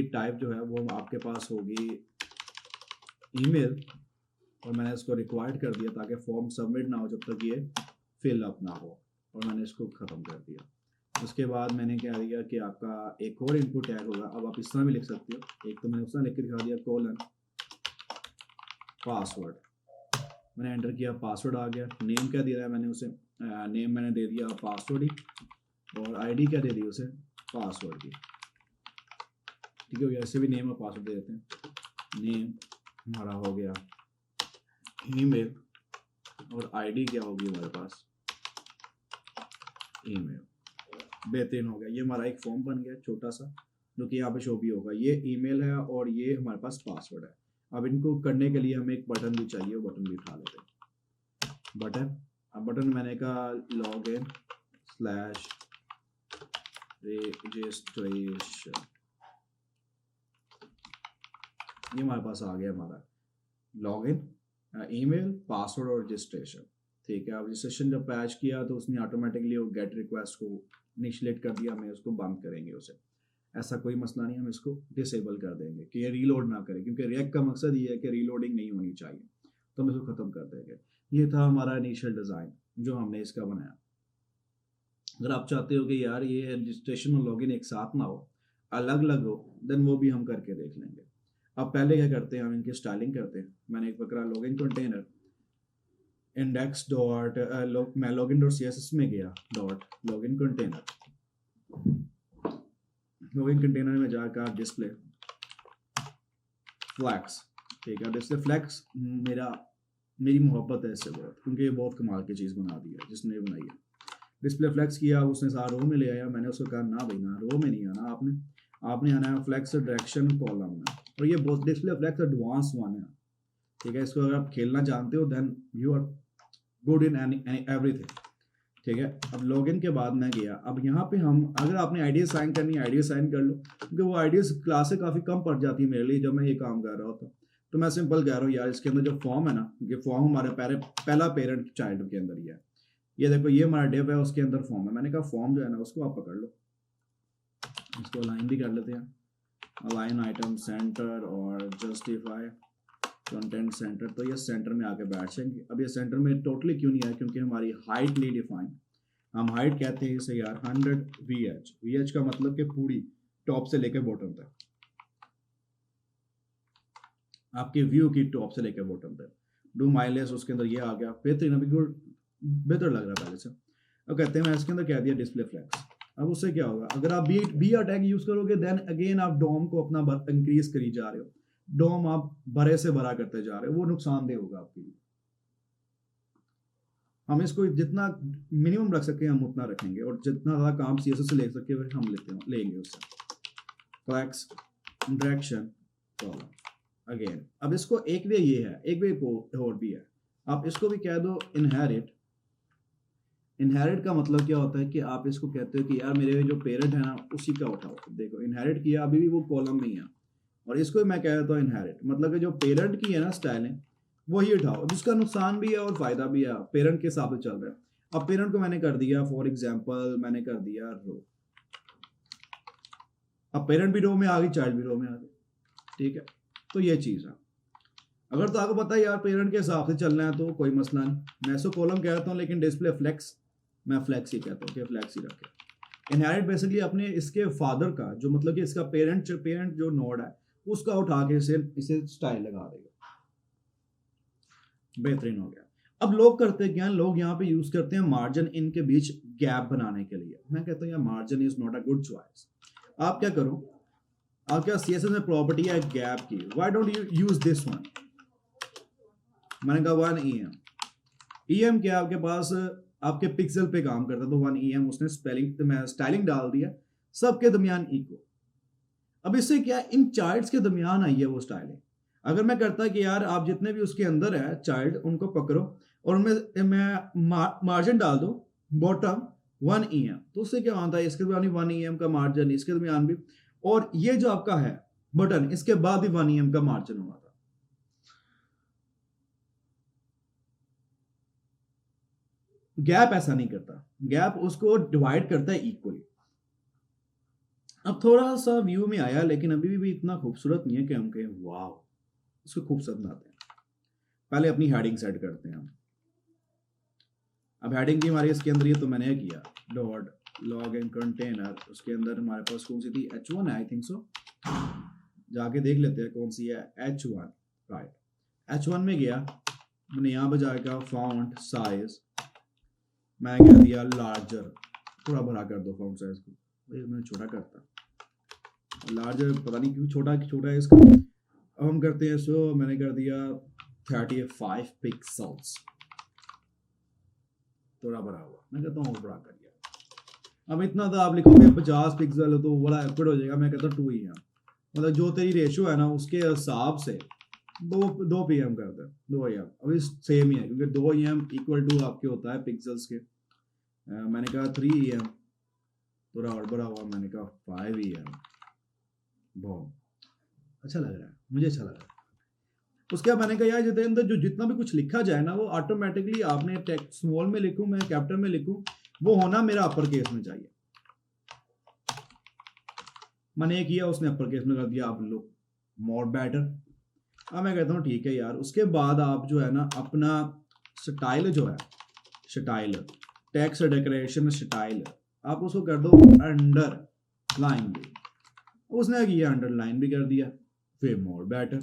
टाइप जो है वो आपके पास होगी ईमेल, और मैंने इसको रिक्वायर्ड कर दिया ताकि फॉर्म सबमिट ना हो जब तक ये फिल अप ना हो, और मैंने इसको ख़त्म कर दिया। उसके बाद मैंने क्या दिया कि आपका एक और इनपुट टैग होगा। अब आप इस तरह भी लिख सकते हो, एक तो मैंने उस तरह लिख के दिखा दिया कोलन पासवर्ड, मैंने एंटर किया, पासवर्ड आ गया। नेम क्या दिया है मैंने उसे, नेम मैंने दे दिया पासवर्ड ही, और ID क्या दे दी उसे, पासवर्ड की। ठीक हो गया, ऐसे भी नेम और पासवर्ड दे देते हैं। नेम हमारा हो गया, ईमेल, और ID क्या होगी हमारे पास, ईमेल। बेहतरीन हो गया, ये हमारा एक फॉर्म बन गया छोटा सा, जो कि यहाँ पे शो भी होगा। ये ईमेल है और ये हमारे पास पासवर्ड है। अब इनको करने के लिए हमें एक बटन भी चाहिए, वो बटन भी उठा लेते हैं। बटन, अब बटन मैंने कहा login /registration, ये हमारे पास आ गया हमारा लॉगिन, ईमेल, पासवर्ड और रजिस्ट्रेशन। ठीक है, अब रजिस्ट्रेशन जब पैच किया तो उसने ऑटोमेटिकली वो गेट रिक्वेस्ट को इनिशिएट कर दिया, हमें उसको बंद करेंगे उसे। ऐसा कोई मसला नहीं, हम इसको डिसेबल कर देंगे कि ये रीलोड ना करे, क्योंकि रिएक्ट का मकसद ये है कि रीलोडिंग नहीं होनी चाहिए, तो हम इसको ख़त्म कर देंगे। ये था हमारा इनिशियल डिज़ाइन जो हमने इसका बनाया। अगर आप चाहते हो कि यार ये रजिस्ट्रेशन और लॉगिन एक साथ ना हो, अलग अलग हो, देन वो भी हम करके देख लेंगे। अब पहले क्या करते हैं, हम इनकी स्टाइलिंग करते हैं। मैंने एक पकड़ा लॉगिन कंटेनर इंडेक्स डॉट मैं लॉगिन डॉट CSS में गया, dot login container, login container में जाकर डिस्प्ले फ्लैक्स। ठीक है, डिस्प्ले फ्लैक्स मेरी मोहब्बत है इससे बहुत, क्योंकि ये बहुत कमाल की चीज़ बना दी है जिसने बनाई है। डिस्प्ले फ्लैक्स किया, उसने सारा रो में ले आया। मैंने उसको कहा ना भाई ना, रो में नहीं आना, आपने आना है फ्लैक्स डायरेक्शन कॉलम में, और ये बहुत डिस्प्ले फ्लैक्स एडवांस वन है। ठीक है, इसको अगर आप खेलना जानते हो then you are good in everything. ठीक है, अब लॉगिन के बाद मैं गया। अब यहाँ पे हम, अगर आपने आईडी साइन करनी है आईडी साइन कर लो, क्योंकि वो आईडी क्लास से काफ़ी कम पड़ जाती है मेरे लिए जब मैं ये काम कर रहा होता। तो मैं सिंपल कह रहा हूँ यार, इसके अंदर जो फॉर्म है ना, ये फॉर्म हमारे पहला पेरेंट चाइल्ड के अंदर ही है। ये देखो ये हमारा डिव है, उसके अंदर फॉर्म है। मैंने कहा फॉर्म जो है ना उसको आप पकड़ लो, इसको अलाइन भी कर लेते हैं, अलाइन आइटम सेंटर और जस्टिफाई कंटेंट सेंटर। तो ये सेंटर में आके बैठ जाएंगे। अब ये सेंटर में टोटली क्यों नहीं आया, क्योंकि हमारी हाइट नहीं डिफाइन। हम हाइट कहते हैं इसे यार 100 VH। VH का मतलब कि पूरी टॉप से लेकर बॉटम तक, आपके व्यू की टॉप से लेकर बॉटम तक। डू माइलेज उसके अंदर ये आ गया, बेहतरीन, अभी बेहतर लग रहा है पहले से। अब कहते हैं मैं इसके अंदर कह दिया डिस्प्ले फ्लेक्स। अब उससे क्या होगा, अगर आप बी टैग यूज करोगे देन अगेन आप डोम को अपना इंक्रीज करी जा रहे हो, डोम आप बड़े से बड़ा करते जा रहे हो, वो नुकसानदेह होगा आपके लिए। हम इसको जितना मिनिमम रख सके हम उतना रखेंगे, और जितना ज़्यादा काम CSS से ले सके हम लेंगे उससे। Flex direction column again. अब इसको एक वे ये है, एक वे और भी है, आप इसको भी कह दो इनहेरिट। इनहेरिट का मतलब क्या होता है कि आप इसको कहते हो कि यार मेरे जो पेरेंट है ना उसी का उठाओ। देखो इनहेरिट किया, अभी भी वो कॉलम में ही है, और इसको मैं कह देता हूँ इनहेरिट, मतलब कि जो पेरेंट की है ना स्टाइलिंग वही उठाओ, जिसका नुकसान भी है और फायदा भी है, पेरेंट के हिसाब से चल रहा है। अब पेरेंट को मैंने कर दिया फॉर एग्जांपल मैंने कर दिया रो। अब पेरेंट भी रो में आ गई, चाइल्ड भी रो में आ गई, ठीक है। तो ये चीज़ है। अगर तो आपको पता है यार पेरेंट के हिसाब से चलना है तो कोई मसला नहीं, मैं इसको कॉलम कहता हूँ, लेकिन डिस्प्ले फ्लेक्स मैं फ्लेक्स ही कहता हूँ कि फ्लेक्स ही रखे। इनहेरिट बेसिकली अपने इसके फादर का जो मतलब कि इसका पेरेंट जो नोड है उसका उठा के इसे स्टाइल लगा देगा। बेहतरीन हो गया। अब लोग करते क्या, लोग यहाँ पे यूज करते हैं मार्जिन इनके बीच गैप बनाने के लिए। मैं कहता हूँ यार margin is not a good choice. आप क्या करो, आपके पास CSS में प्रॉपर्टी है गैप की, why don't you use this one. मैंने कहा 1 EM क्या आपके पास आपके पिक्सल पे काम करता, तो 1 EM उसने स्टाइलिंग डाल दिया, सबके दरमियान इक्वल। अब इससे क्या इन चाइल्ड्स के दरमियान आई है वो स्टाइलिंग। अगर मैं करता कि यार आप जितने भी उसके अंदर है चाइल्ड उनको पकड़ो और उनमें मैं मार्जिन डाल दो बॉटम 1 EM, तो उससे क्या होता है, इसके दरमियान भी 1 EM का मार्जिन, इसके दरमियान भी, और ये जो आपका है बटन इसके बाद भी 1 EM का मार्जिन होना था। गैप ऐसा नहीं करता, गैप उसको डिवाइड करता है इक्वली। अब थोड़ा सा व्यू में आया, लेकिन अभी भी इतना खूबसूरत नहीं है कि हम कहें वाह, उसको खूबसूरत बनाते हैं। पहले अपनी हेडिंग सेट करते हैं। अब हेडिंग की हमारी इसके अंदर ये तो मैंने किया डॉट लॉग इन कंटेनर, उसके अंदर हमारे पास कौन सी थी, H1 है आई थिंक सो, जाके देख लेते हैं कौन सी है, H1 राइट। H1 में गया, मैंने यहाँ पे जाकर फॉन्ट साइज मैं कह दिया लार्जर, थोड़ा बड़ा कर दो फॉन्ट साइज को, मैंने छोटा करता लार्जर, पता नहीं क्यों छोटा है इसका। अब हम करते हैं सो मैंने कर दिया 35 पिक्सल्स, थोड़ा बड़ा हुआ, मैं कहता हूँ और बड़ा कर दिया। अब इतना था, आप लिखोगे 50 पिक्सल तो बड़ा एक्यूरेट हो जाएगा, मैं कहता हूँ 2 EM, मतलब जो तेरी रेशियो है ना उसके हिसाब से 2 PM कर दे, 2 EM। अभी सेम ही है क्योंकि 2 EM इक्वल टू आपके होता है पिक्सल्स के। मैंने कहा 3 EM, थोड़ा और बड़ा हुआ, मैंने कहा 5 EM। बहुत अच्छा लग रहा है, मुझे अच्छा लग रहा है। उसके बाद मैंने कहा यार जितने अंदर जो जितना भी कुछ लिखा जाए ना वो ऑटोमेटिकली आपने टेक्स्ट स्मॉल में लिखूं मैं कैपिटल में लिखूं, वो होना मेरा अपर केस में चाहिए। मैंने ये किया, उसने अपर केस में कर दिया, आप लुक मोर बेटर। अब मैं कहता हूँ ठीक है यार। उसके बाद आप जो है ना अपना स्टाइल जो है, स्टाइल टेक्स्ट डेकोरेशन स्टाइल, आप उसको कर दो अंडर लाइन भी, उसने किया अंडरलाइन भी कर दिया, फिर मोर बेटर।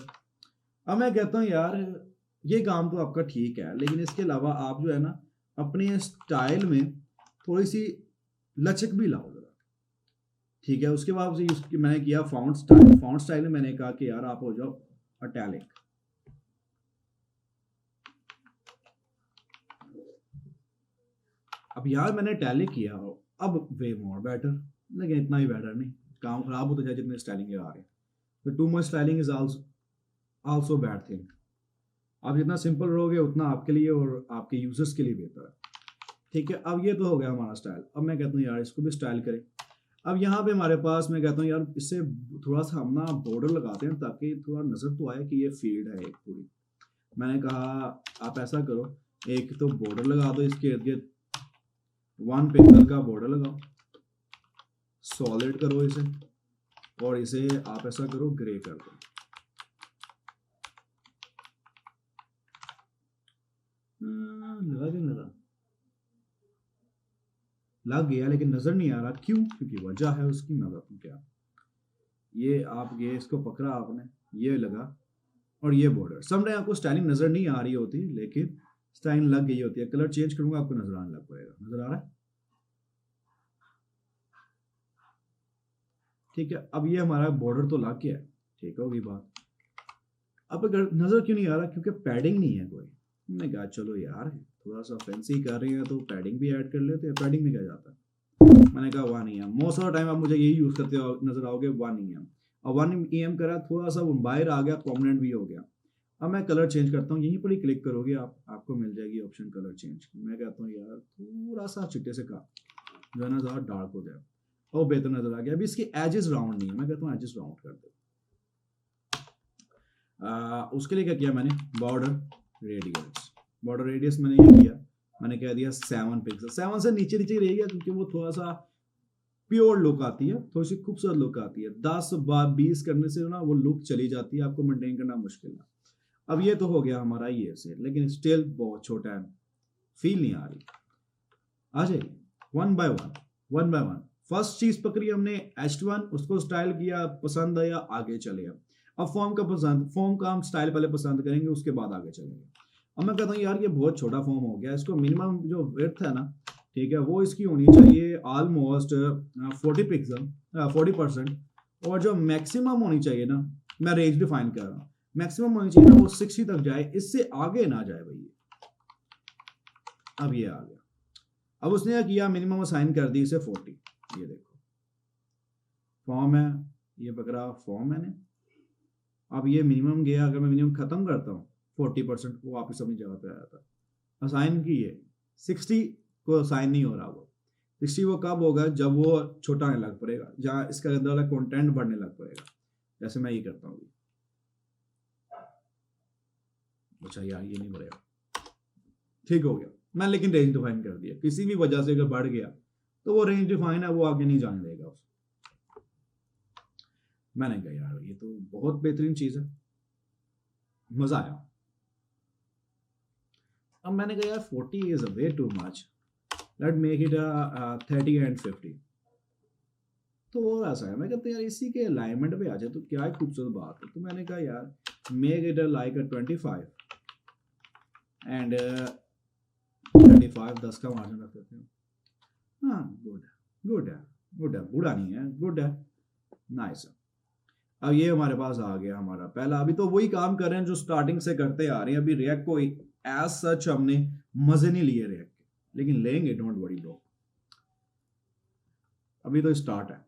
अब मैं कहता हूँ यार ये काम तो आपका ठीक है, लेकिन इसके अलावा आप जो है ना अपने स्टाइल में थोड़ी सी लचक भी लाओ जरा, ठीक है। उसके बाद मैंने किया फॉन्ट स्टाइल। फॉन्ट स्टाइल में मैंने कहा कि यार आप हो जाओ इटैलिक। अब यार मैंने इटैलिक किया, अब वे मोर बेटर, लेकिन इतना ही बेटर नहीं, काम खराब होता जाए जितने स्टाइलिंग लगा रहे हैं। तो too much styling is also bad thing. आप जितना सिंपल रहोगे उतना आपके लिए और आपके यूजर्स के लिए बेहतर है, ठीक है। अब ये तो हो गया हमारा स्टाइल। अब मैं कहता हूँ यार इसको भी स्टाइल करें। अब यहाँ पे हमारे पास मैं कहता हूँ यार इससे थोड़ा सा हम ना बॉर्डर लगाते हैं ताकि थोड़ा नजर तो आए कि ये फील्ड है एक पूरी। मैंने कहा आप ऐसा करो, एक तो बॉर्डर लगा दो इसके इर्द गिर्द, 1 पिक्सल का बॉर्डर लगाओ, सॉलिड करो इसे, और इसे आप ऐसा करो ग्रे कर दो। लगा कि लगा, लग गया लेकिन नजर नहीं आ रहा, क्यों? क्योंकि वजह है उसकी, मैं बताऊँ क्या। ये आप ये इसको पकड़ा आपने, ये लगा, और ये बॉर्डर। समटाइम आपको स्टाइलिंग नजर नहीं आ रही होती लेकिन स्टाइलिंग लग गई होती है। कलर चेंज करूंगा आपको नजर आने लग पड़ेगा। नजर आ रहा है? ठीक है, अब ये हमारा बॉर्डर तो लग गया है, ठीक होगी बात। अब अगर नजर क्यों नहीं आ रहा, क्योंकि पैडिंग नहीं है कोई। हमने कहा चलो यार थोड़ा सा फैंसी कर रहे हैं तो पैडिंग भी ऐड कर लेते हैं। पैडिंग में क्या जाता है, मैंने कहा 1 EM। Most of the time आप मुझे यही यूज करते हो नजर आओगे, 1 EM। और 1 EM करा, थोड़ा सा वो बाहर आ गया, प्रोमिनेंट भी हो गया। अब मैं कलर चेंज करता हूँ, यहीं पर ही क्लिक करोगे आप, आपको मिल जाएगी ऑप्शन कलर चेंज। मैं कहता हूँ यार थोड़ा सा चिट्टे से का जो है ना ज़्यादा डार्क हो जाए, और बेहतर नजर आ गया। अभी इसकी एजेस राउंड नहीं है, मैं कहता हूँ एजेस राउंड कर दो। उसके लिए क्या किया मैंने, बॉर्डर रेडियस मैंने ये किया, मैंने कह दिया 7 पिक्सल। 7 से नीचे नीचे रहेगा क्योंकि वो थोड़ा सा प्योर लुक आती है, थोड़ी सी खूबसूरत लुक आती है। 10-20 करने से ना वो लुक चली जाती है, आपको मेंटेन करना मुश्किल है। अब ये तो हो गया हमारा ये से, लेकिन स्टिल बहुत छोटा है, फील नहीं आ रही। आ जाइए वन बाय वन। फर्स्ट चीज पकड़ी हमने H1, उसको स्टाइल किया, पसंद आया, आगे चले। अब फॉर्म का हम स्टाइल पहले पसंद करेंगे, उसके बाद आगे चलेंगे। अब मैं कहता हूँ यार ये बहुत छोटा फॉर्म हो गया, इसको मिनिमम जो विड्थ है ना, ठीक है, वो इसकी होनी चाहिए ऑलमोस्ट 40 पिक्सल, 40%। और जो मैक्सिमम होनी चाहिए ना, मैं रेंज डिफाइन कर रहा हूँ, मैक्सिमम होनी चाहिए ना वो 60 तक जाए, इससे आगे ना जाए भाई। अब ये आ गया। अब उसने क्या किया, मिनिमम असाइन कर दी इसे 40। ये देखो फॉर्म है, ये पकड़ा फॉर्म मैंने। अब ये मिनिमम गया, अगर मैं मिनिमम खत्म करता हूँ 40%, वो वापस अपनी जगह पे आया था। असाइन की है 60 को, असाइन नहीं हो रहा वो 60। वो कब होगा, जब वो छोटा आने लग पड़ेगा, जहाँ इसका अंदर वाला कंटेंट बढ़ने लग पड़ेगा, जैसे मैं ये करता हूँ। अच्छा यार ये नहीं बढ़ेगा, ठीक हो गया। मैं लेकिन रेंज डिफाइन कर दिया, किसी भी वजह से अगर बढ़ गया तो वो रेंज डिफाइन है, वो आगे नहीं जाने देगा उसको। मैंने कहा यार ये तो बहुत बेहतरीन चीज है, मजा आया। अब मैंने कहा यार 40 is a way too much, let make it 30 and 50। थोड़ा सा है, मैं कहता यार इसी के अलाइनमेंट पे आ जाए तो क्या खूबसूरत बात है। तो मैंने कहा यार मेक इट लाइक 25 एंड 35, 10 का मार्जिन रख देते हैं। हाँ गुड है, बुरा नहीं है, गुड है, नाइस है। अब ये हमारे पास आ गया हमारा पहला। अभी तो वही काम कर रहे हैं जो स्टार्टिंग से करते आ रहे हैं। अभी रिएक्ट को एज सच हमने मजे नहीं लिए रिएक्ट के, लेकिन लेंगे, डोंट वरी ब्रो। अभी तो स्टार्ट है।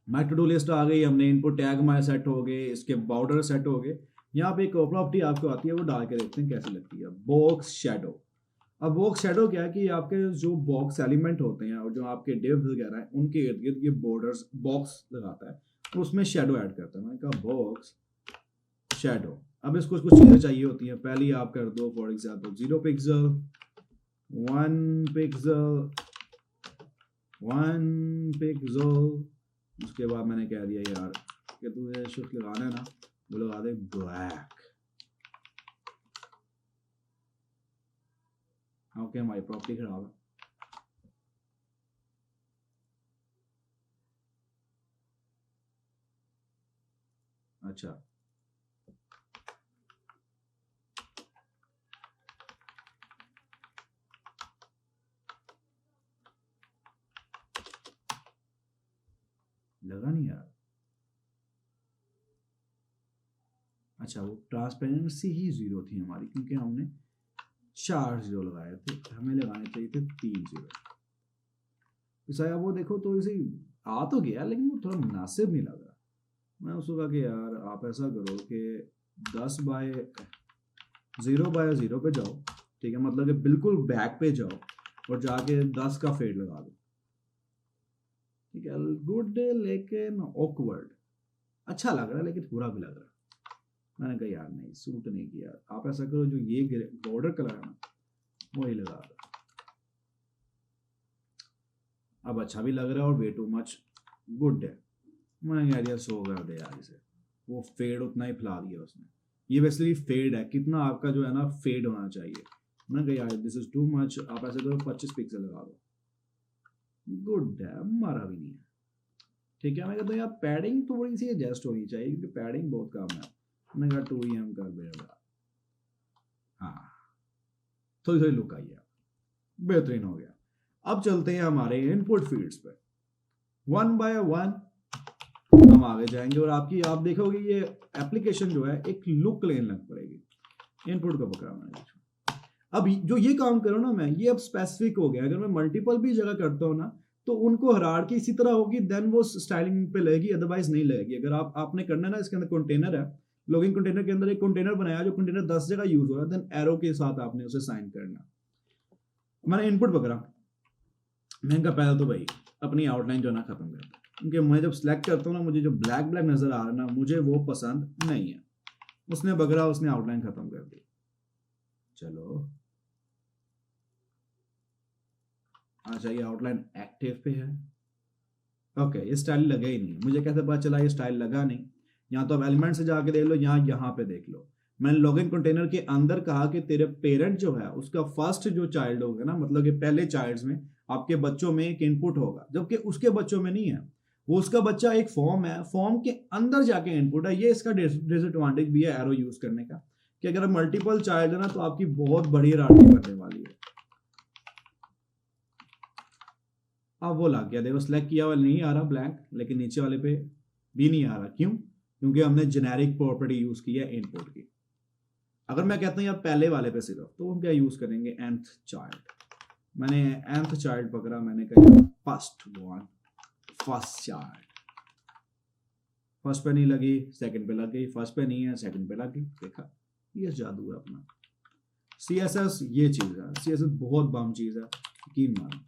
माई टू डू लिस्ट आ गई, हमने इनपुट टैग हमारे सेट हो गए, इसके बॉर्डर सेट हो गए। यहाँ पे एक प्रॉपर्टी आपको आती है, वो डाल के देखते हैं कैसी लगती है, बॉक्स शेडो। अब बॉक्स शेडो क्या है कि आपके जो बॉक्स एलिमेंट होते हैं और जो आपके डिव्स वगैरह हैं, उनके इर्द गिर्द ये बॉर्डर्स बॉक्स लगाता है, तो उसमें शेडो ऐड करता है। मैंने कहा बॉक्स शेडो। अब इसको कुछ चीजें चाहिए होती हैं। पहली आप कर दो for example 0 pixel, 1 pixel, 1 pixel. उसके बाद मैंने कह दिया यार कि तुझे शिफ्ट लगाना है ना, वो लगा दे ब्लैक। ओके हमारी प्रॉपर्टी खराब है। अच्छा लगा नहीं यार। अच्छा वो ट्रांसपेरेंसी ही 0 थी हमारी, क्योंकि हमने 4 0 लगाए थे, हमें लगाने चाहिए थे 3 0। साया वो देखो तो इसे आ तो गया, लेकिन वो थोड़ा मुनासिब नहीं लग रहा। मैं उसको कहा कि यार आप ऐसा करो कि 10/0 पे जाओ, ठीक है, मतलब कि बिल्कुल बैक पे जाओ और जाके 10 का फेड लगा दो, ठीक है, गुड लेकिन ऑकवर्ड, अच्छा लग रहा है लेकिन बुरा भी लग रहा है। मैंने कहा यार नहीं, सूट नहीं किया। आप ऐसा करो, जो ये बॉर्डर कलर है ना वही लगा दो। अब अच्छा भी लग रहा है और वे टू मच गुड है। मैंने कहा यार सो गया दे यार इसे, वो फेड उतना ही फैला दिया उसने। ये वैसे फेड है, कितना आपका जो है ना फेड होना चाहिए। मैंने कहा यार दिस इज टू मच, आप ऐसे करो 25 पिक्सल लगा दो। गुड है, मारा भी नहीं है। ठीक है, मैं कहता हूँ यार पैडिंग थोड़ी सी एडजस्ट होनी चाहिए क्योंकि पैडिंग बहुत कम है। मैंने कहा 2em कर देगा, हाँ थोड़ी थोड़ी लुक आई है, बेहतरीन हो गया। अब चलते हैं हमारे इनपुट फील्ड्स पे, वन बाय वन हम आगे जाएंगे और आप देखोगे ये एप्लीकेशन जो है एक लुक लेने लग पड़ेगी। इनपुट को पकड़ा मैंने। अब जो ये काम करो ना मैं, ये अब स्पेसिफिक हो गया। अगर मैं मल्टीपल भी जगह करता हूँ ना तो उनको हायरार्की इसी तरह होगी, देन वो स्टाइलिंग पे लगेगी, अदरवाइज नहीं लगेगी। अगर आपने करना है ना, इसके अंदर कंटेनर है, लॉगिन कंटेनर के अंदर एक कंटेनर बनाया, जो कंटेनर 10 जगह यूज हो रहा है, देन एरो के साथ आपने उसे साइन करना। मैंने इनपुट पकड़ा, मैंने कहा पहले तो भाई अपनी आउटलाइन जो है ना खत्म कर, क्योंकि मैं जब सिलेक्ट करता हूँ ना मुझे जो ब्लैक ब्लैक नजर आ रहा है ना, मुझे वो पसंद नहीं है। उसने पकड़ा, उसने आउटलाइन खत्म कर दी। चलो अच्छा, ये आउटलाइन एक्टिव पे है। ओके, ये स्टाइल लगा ही नहीं। मुझे कैसे पता चला ये स्टाइल लगा नहीं? यहाँ तो अब एलिमेंट से जाके देख लो, यहाँ पे देख लो। मैंने लॉगिन कंटेनर के अंदर कहा कि तेरे पेरेंट जो है उसका फर्स्ट जो चाइल्ड होगा ना, मतलब कि पहले चाइल्ड्स में आपके बच्चों में एक इनपुट होगा, जबकि उसके बच्चों में नहीं है। वो उसका बच्चा एक फॉर्म है, फॉर्म के अंदर जाके इनपुट है। ये इसका डिसएडवांटेज भी है एरो यूज करने का, कि अगर मल्टीपल चाइल्ड है ना तो आपकी बहुत बड़ी राटी बनने वाली है। अब वो लग गया, देखो सिलेक्ट किया वाला नहीं आ रहा ब्लैंक, लेकिन नीचे वाले पे भी नहीं आ रहा। क्यों? क्योंकि हमने जेनेरिक प्रॉपर्टी यूज की है इनपुट की। अगर मैं कहता हूं यार पहले वाले पे सिर्फ, तो हम क्या यूज करेंगे, nth चाइल्ड। मैंने nth चाइल्ड पकड़ा, मैंने कहा फर्स्ट चाइल्ड। फर्स्ट पे नहीं लगी, सेकंड पे लग गई, फर्स्ट पे नहीं है, सेकंड पे लग गई। देखा, ये जादू है अपना CSS। ये चीज है, CSS बहुत बम चीज है, यकीन मानो।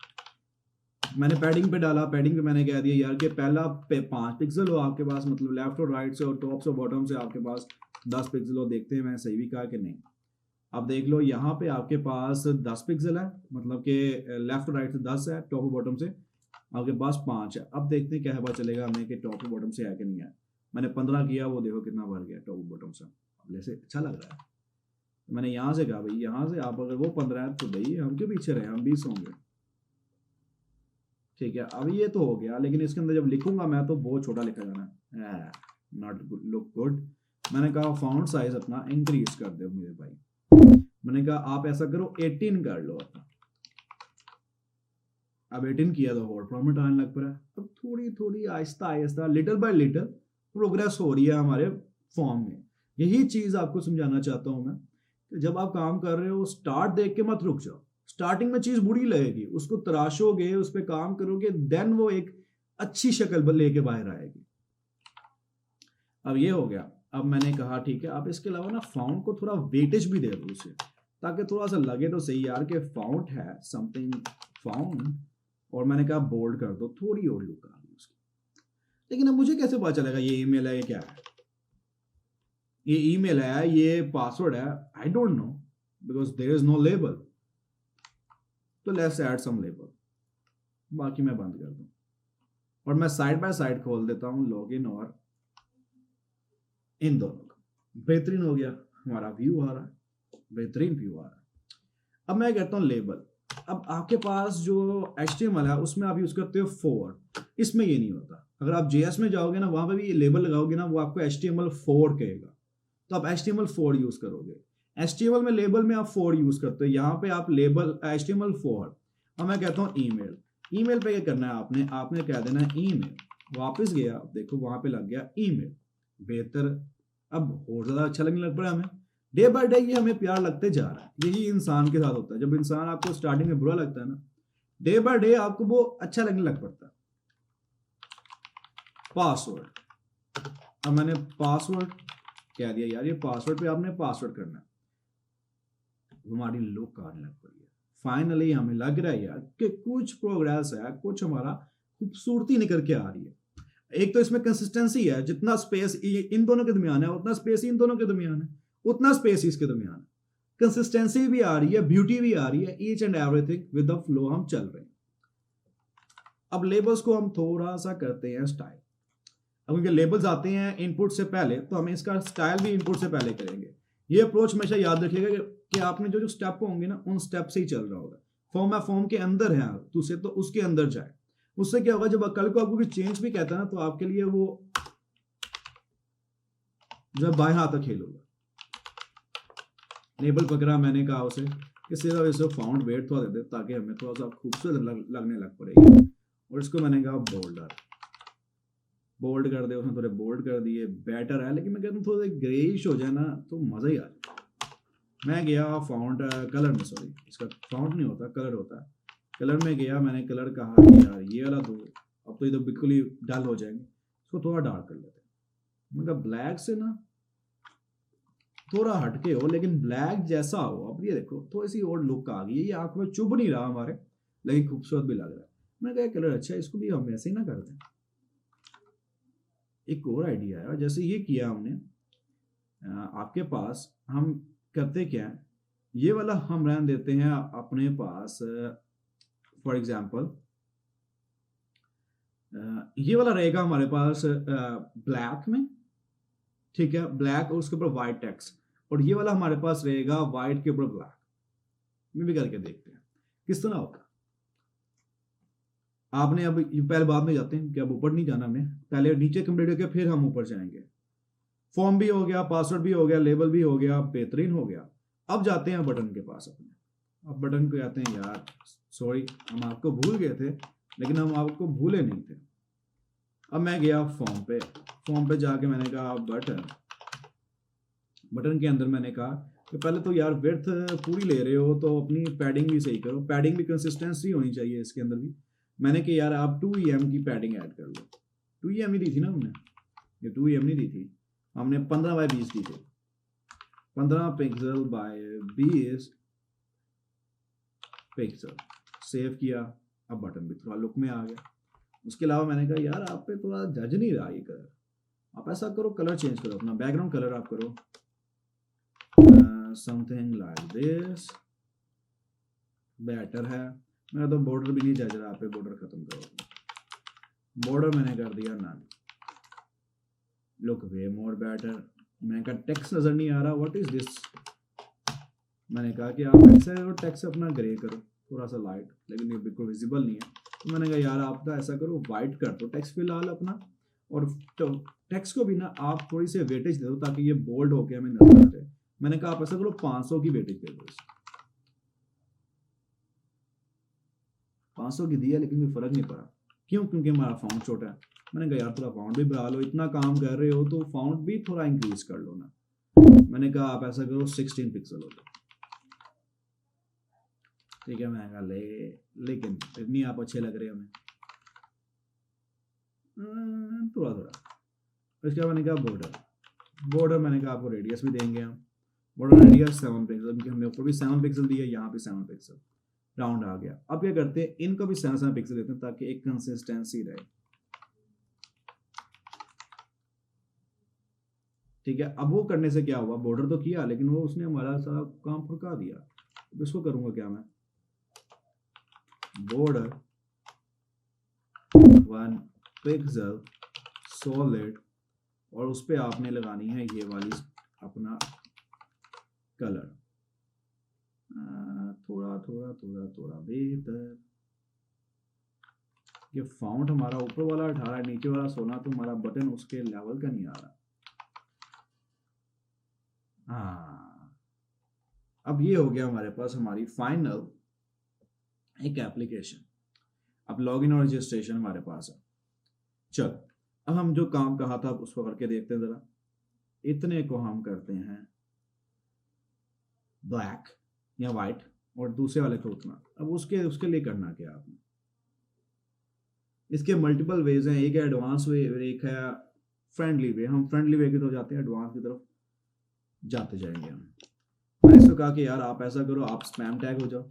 मैंने पैडिंग पे डाला, पैडिंग पे मैंने कह दिया यार कि पहला 5 पिक्सल हो आपके पास, मतलब लेफ्ट और राइट से और टॉप से बॉटम से आपके पास 10 पिक्सल हो। देखते हैं मैंने सही भी कहा कि नहीं। अब देख लो, यहाँ पे आपके पास 10 पिक्सल है, मतलब कि लेफ्ट और राइट से 10 है, टॉप और बॉटम से आपके पास 5 है। अब देखते हैं क्या पता चलेगा हमें कि टॉप और बॉटम से है कि नहीं है। मैंने 15 किया, वो देखो कितना भर गया टॉप और बॉटम से। अब जैसे अच्छा लग रहा है। मैंने यहाँ से कहा भाई, यहाँ से आप अगर वो 15 है तो भाई हम क्यों पीछे रहे, हम 20 होंगे। ठीक है, अब ये तो हो गया, लेकिन इसके अंदर जब लिखूंगा मैं तो बहुत छोटा लिखा जाना, नॉट लुक गुड। मैंने कहा फॉन्ट साइज अपना इंक्रीज कर दो मेरे भाई। मैंने कहा आप ऐसा करो 18 कर लो अपना। अब 18 किया तो वर्ड प्रॉम्प्ट आने लग पड़ा। अब थोड़ी थोड़ी Aahista Aahista, little bye little progress हो रही है हमारे फॉर्म में। यही चीज आपको समझाना चाहता हूं मैं, कि जब आप काम कर रहे हो स्टार्ट देख के मत रुक जाओ। स्टार्टिंग में चीज बुरी लगेगी, उसको तराशोगे, उस पर काम करोगे, देन वो एक अच्छी शक्ल लेके बाहर आएगी। अब ये हो गया। अब मैंने कहा ठीक है, आप इसके अलावा ना फाउंड को थोड़ा वेटेज भी दे दो उसे, ताकि थोड़ा सा लगे तो सही यार कि फाउंड है समथिंग फाउंड। और मैंने कहा बोल्ड कर दो, थोड़ी और लुक आ गई उसकी। लेकिन अब मुझे कैसे पता चलेगा ये ईमेल है, ये क्या है, ये ईमेल है, ये पासवर्ड है? I don't know, because there is no label. तो लेट्स ऐड सम लेबल। बाकी मैं बंद कर दूं और मैं साइड बाय साइड खोल देता हूं लॉगिन और इन दोनों का। बेहतरीन हो गया, हमारा व्यू आ रहा है, बेहतरीन व्यू आ रहा है। अब मैं कहता हूं लेबल। अब आपके पास जो HTML है उसमें आप यूज करते हो फॉर, इसमें ये नहीं होता। अगर आप JS में जाओगे ना, वहां पे भी ये लेबल लगाओगे ना, वो आपको HTML4 कहेगा, तो आप HTML4 यूज करोगे। HTML में लेबल में आप 4 यूज करते हो, यहाँ पे आप लेबल HTML4। अब मैं कहता हूँ ईमेल। ईमेल पे क्या करना है आपने कह देना है ईमेल। वापस गया, देखो वहां पे लग गया ईमेल। बेहतर, अब और ज्यादा अच्छा लगने लग पड़ा हमें। डे बाय डे ये हमें प्यार लगते जा रहा है। यही इंसान के साथ होता है, जब इंसान आपको स्टार्टिंग में बुरा लगता है ना, डे बाय डे आपको वो अच्छा लगने लग पड़ता है। पासवर्ड। अब मैंने पासवर्ड कह दिया यार, ये पासवर्ड पे आपने पासवर्ड करना है। हमारी लुक आने लग पड़ी है। फाइनली हमें लग रहा है यार कि कुछ प्रोग्रेस है, कुछ हमारा खूबसूरती निकल के आ रही है। एक तो इसमें कंसिस्टेंसी है, जितना स्पेस इन दोनों के दरमियान है उतना स्पेस इन दोनों के दरमियान है, उतना स्पेस इसके दरमियान है। कंसिस्टेंसी भी आ रही है, ब्यूटी भी आ रही है, each and everything with the flow हम चल रहे हैं। अब लेबल्स को हम थोड़ा सा करते हैं स्टाइल। अब उनके लेबल्स आते हैं इनपुट से पहले, तो हमें इसका स्टाइल भी इनपुट से पहले करेंगे। ये अप्रोच हमेशा याद रखिएगा कि आपने जो जो स्टेप होंगे ना, उन स्टेप से ही चल रहा होगा। फॉर्म है फॉर्म के अंदर है दूसरे, तो उसके अंदर जाए। उससे क्या होगा, जब कल को आपको कोई चेंज भी कहता है ना, तो आपके लिए वो जब बाएं हाथ तक खेल होगा। लेबल पकड़ा, मैंने कहा उसे कि सीधा वैसे फाउंड वेट थोड़ा दे दे, ताकि हमें थोड़ा सा खूबसूरत लगने लग पड़ेगी। और इसको मैंने कहा बोल्ड कर दे, उसने थोड़े बोल्ड कर दिए। बेटर है, लेकिन मैं कहता हूँ थोड़ा ग्रेइश हो जाए ना तो मज़ा ही आ जाए। मैं गया फाउंड कलर में, सॉरी इसका फाउंड नहीं होता, कलर होता है। कलर में गया, मैंने कलर कहा कि यार ये वाला दो, अब तो ये तो बिल्कुल ही डल हो जाएंगे, इसको थोड़ा डार्क कर लेते हैं। मैं कहा ब्लैक से ना थोड़ा हटके हो, लेकिन ब्लैक जैसा हो। अब ये देखो थोड़ी सी और लुक आ गई है, ये आंखों में चुभ नहीं रहा हमारे, लेकिन खूबसूरत भी लग रहा है। मैंने कहा कलर अच्छा है, इसको भी हम ऐसे ही ना कर दें। एक और आइडिया है, जैसे ये किया हमने, आपके पास हम करते क्या है, ये वाला हम रहने देते हैं अपने पास। फॉर एग्जांपल ये वाला रहेगा हमारे पास ब्लैक में, ठीक है, ब्लैक और उसके ऊपर वाइट टेक्स्ट। और ये वाला हमारे पास रहेगा वाइट के ऊपर ब्लैक। में भी करके देखते हैं किस तरह होगा। आपने अब पहले बाद में जाते हैं कि अब ऊपर नहीं जाना, हमें पहले नीचे कंप्लीट करके फिर हम ऊपर जाएंगे। फॉर्म भी हो गया, पासवर्ड भी हो गया, लेबल भी हो गया, बेहतरीन हो गया। अब जाते हैं बटन के पास अपने। अब बटन को जाते हैं, यार सॉरी हम आपको भूल गए थे, लेकिन हम आपको भूले नहीं थे। अब मैं गया फॉर्म पे जाके मैंने कहा बटन के अंदर मैंने कहा कि पहले तो यार विड्थ पूरी ले रहे हो तो अपनी पैडिंग भी सही करो, पैडिंग भी कंसिस्टेंसी होनी चाहिए इसके अंदर भी। मैंने कि यार आप 2 EM की पैडिंग ऐड कर लो। 2 EM ही दी थी ना हमने, ये 2 EM नहीं दी थी, हमने 15x20 दी थी। 15 पिक्सल बाय 20 पिक्सल सेव किया। अब बटन भी थोड़ा लुक में आ गया। उसके अलावा मैंने कहा यार आप पे थोड़ा जज नहीं रहा ये कलर, आप ऐसा करो कलर चेंज करो, अपना बैकग्राउंड कलर आप करो समथिंग लाइक दिस, बेटर है। मेरा तो बॉर्डर भी नहीं जज रहा, आप पे बॉर्डर खत्म करो। बॉर्डर मैंने कर दिया none, look way more better. मैंने कहा टेक्स्ट नजर नहीं आ रहा, व्हाट इज दिस। मैंने कहा कि आप ऐसा और टेक्स्ट अपना ग्रे करो, थोड़ा सा लाइट, लेकिन ये बिल्कुल विजिबल नहीं है। तो मैंने कहा यार आप ऐसा करो वाइट कर दो टेक्स्ट फिलहाल अपना, और तो टेक्स्ट को भी ना आप थोड़ी सी वेटेज दे दो ताकि ये बोल्ड होके हमें नजर आ जाए। मैंने कहा आप ऐसा करो 500 की वेटेज दे दो। 500 की दी है, लेकिन कोई फर्क नहीं पड़ा। क्यों? क्योंकि हमारा फाउंड छोटा है। मैंने कहा यार थोड़ा फाउंड भी बढ़ा लो, इतना काम कर रहे हो तो फाउंड भी थोड़ा इंक्रीज कर लो ना। मैंने कहा आप ऐसा करो 16 पिक्सल हो जाए, ठीक है। मैंने कहा लेकिन इतनी आप अच्छे लग रहे हो हमें, थोड़ा थोड़ा। इसके बाद मैंने कहा बॉर्डर मैंने कहा आपको रेडियस भी देंगे हम। बॉर्डर रेडियस 7 पिक्सल, क्योंकि हमने ऊपर भी 7 पिक्सल दिया, यहाँ पे 7 पिक्सल राउंड आ गया। अब क्या करते हैं, इनको भी 7 पिक्सल देते हैं ताकि एक कंसिस्टेंसी रहे, ठीक है। अब वो करने से क्या हुआ, बॉर्डर तो किया लेकिन वो उसने हमारा सारा काम फुड़का दिया। अब इसको करूंगा क्या मैं, बॉर्डर 1 पिक्सल सॉलिड, और उस पर आपने लगानी है ये वाली अपना कलर, थोड़ा थोड़ा थोड़ा थोड़ा बेहतर। ये फाउंट हमारा ऊपर वाला 18 नीचे वाला 16, तो हमारा बटन उसके लेवल का नहीं आ रहा। हाँ, अब ये हो गया हमारे पास हमारी फाइनल एक एप्लीकेशन। अब लॉगिन और रजिस्ट्रेशन हमारे पास है। चल अब हम जो काम कहा था उसको करके देखते हैं जरा। इतने को हम करते हैं ब्लैक या वाइट, और दूसरे वाले को उतना। अब उसके लिए करना क्या आपने, इसके मल्टीपल वेज हैं। एक है एडवांस वे, एक है फ्रेंडली वे। हम फ्रेंडली वे की तरफ जाते हैं, एडवांस की तरफ जाते जाएंगे हम। मैंने इसको कहा कि यार आप ऐसा करो, आप स्पैम टैग हो जाओ।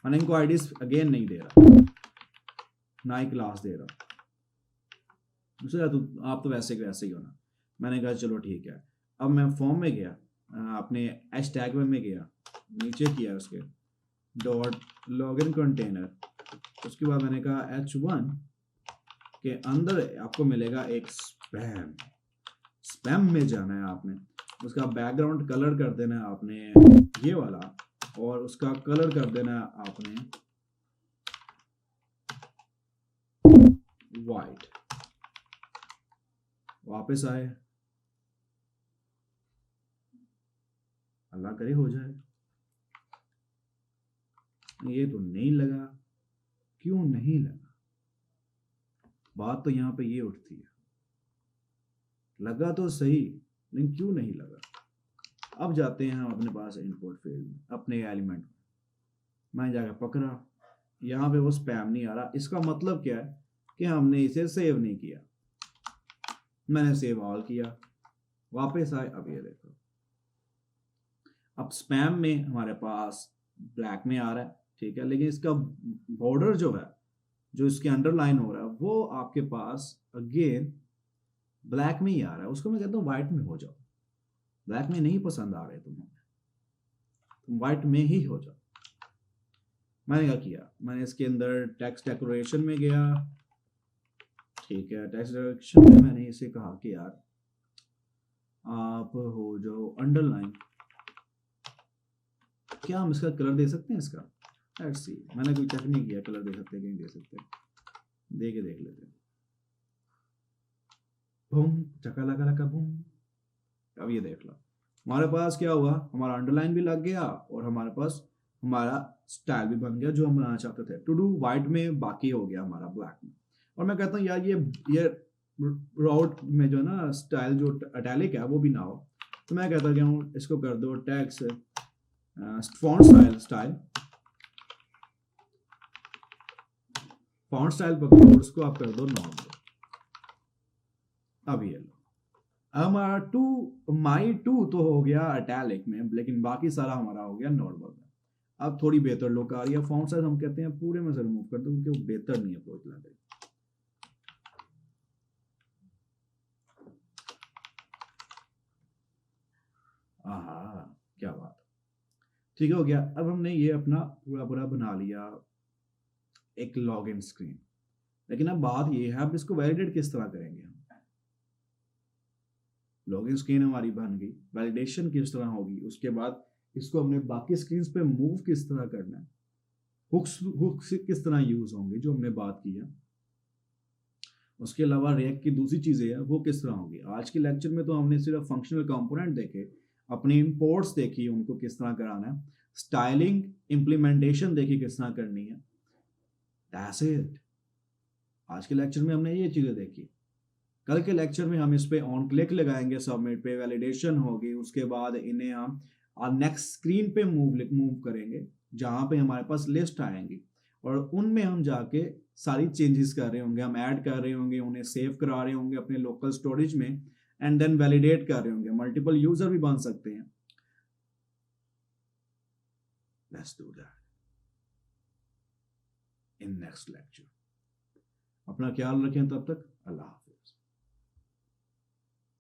मैंने इनको आईडीज अगेन नहीं दे रहा, ना ही क्लास दे रहा। मुझे तो आप तो वैसे के वैसे ही हो ना। मैंने कहा चलो ठीक है। अब मैं फॉर्म में गया, अपने एच टैग में गया, नीचे किया उसके डॉट लॉगिन कंटेनर, उसके बाद मैंने कहा h1 के अंदर आपको मिलेगा एक स्पैम। स्पैम में जाना है आपने, उसका बैकग्राउंड कलर कर देना है आपने ये वाला, और उसका कलर कर देना है आपने वाइट। वापस आए, अल्लाह करे हो जाए। ये तो नहीं लगा, क्यों नहीं लगा? बात तो यहाँ पे ये उठती है, लगा तो सही लेकिन क्यों नहीं लगा? अब जाते हैं हम अपने पास इनपुट फील्ड में, अपने एलिमेंट। मैं जाकर पकड़ा, यहाँ पे वो स्पैम नहीं आ रहा। इसका मतलब क्या है कि हमने इसे सेव नहीं किया। मैंने सेव ऑल किया, वापस आए, अब ये देखो, अब स्पैम में हमारे पास ब्लैक में आ रहा है, ठीक है, लेकिन इसका बॉर्डर जो है, जो इसके अंडरलाइन हो रहा है, वो आपके पास अगेन ब्लैक में ही आ रहा है। उसको मैं कहता हूँ व्हाइट में हो जाओ। ब्लैक में नहीं पसंद आ रहे तुम्हें, तुम व्हाइट में ही हो जाओ। मैंने क्या किया, मैंने इसके अंदर टेक्स्ट डेकोरेशन में गया, ठीक है, टेक्स्ट डेकोरेशन में मैंने इसे कहा कि यार आप हो जाओ अंडरलाइन। क्या हम इसका कलर दे सकते हैं? इसका लेट्स सी, मैंने कोई चेक नहीं किया कलर दे सकते हैं कि नहीं दे सकते, दे के देख लेते हैं। बूम चका लगा लगा बूम। अब ये देख लो, हमारे पास क्या हुआ, हमारा अंडरलाइन भी लग गया और हमारे पास हमारा स्टाइल भी बन गया जो हम बनाना चाहते थे। टू डू व्हाइट में बाकी हो गया हमारा ब्लैक में। और मैं कहता हूँ यार ये राउट में जो ना स्टाइल जो अटैलिक है वो भी ना हो, तो मैं कहता हूँ इसको कर दो टेक्स्ट फॉन्ट स्टाइल पकड़ो, उसको आप कर दो नॉर्मल। अब ये लो, हमारा माई टू तो हो गया अटैलिक में, लेकिन बाकी सारा हमारा हो गया नॉर्मल में। अब थोड़ी बेहतर लुक आ रही है। फॉन्ट साइज हम कहते हैं पूरे में से रिमूव कर दो क्योंकि वो बेहतर नहीं अप्रोच लग रही। आहा क्या बात, ठीक हो गया। अब हमने ये अपना पूरा पूरा बना लिया एक लॉगिन स्क्रीन। लेकिन अब बात ये है, अब इसको वैलिडेट किस तरह करेंगे हम? लॉगिन स्क्रीन हमारी बन गई, वैलिडेशन किस तरह होगी, उसके बाद इसको हमने बाकी स्क्रीन पे मूव किस तरह करना है, हुक्स किस तरह यूज होंगे जो हमने बात की है, उसके अलावा रिएक्ट की दूसरी चीजें हैं वो किस तरह होंगी। आज के लेक्चर में तो हमने सिर्फ फंक्शनल कंपोनेंट देखे, अपनी इंपोर्ट्स देखी उनको किस तरह कराना है, स्टाइलिंग इम्प्लीमेंटेशन देखी किस तरह करनी है। That's it. आज के लेक्चर में हमने ये चीजें देखी। कल के लेक्चर में हम इस पे ऑन क्लिक लगाएंगे, सबमिट पे वैलिडेशन होगी, उसके बाद इन्हें हम नेक्स्ट स्क्रीन पे मूव करेंगे जहां पे हमारे पास लिस्ट आएंगी और उनमें हम जाके सारी चेंजेस कर रहे होंगे, हम ऐड कर रहे होंगे, उन्हें सेव करा रहे होंगे अपने लोकल स्टोरेज में एंड देन वैलिडेट कर रहे होंगे। मल्टीपल यूजर भी बन सकते हैं। Let's do that in next lecture. अपना ख्याल रखें, तब तक अल्लाह।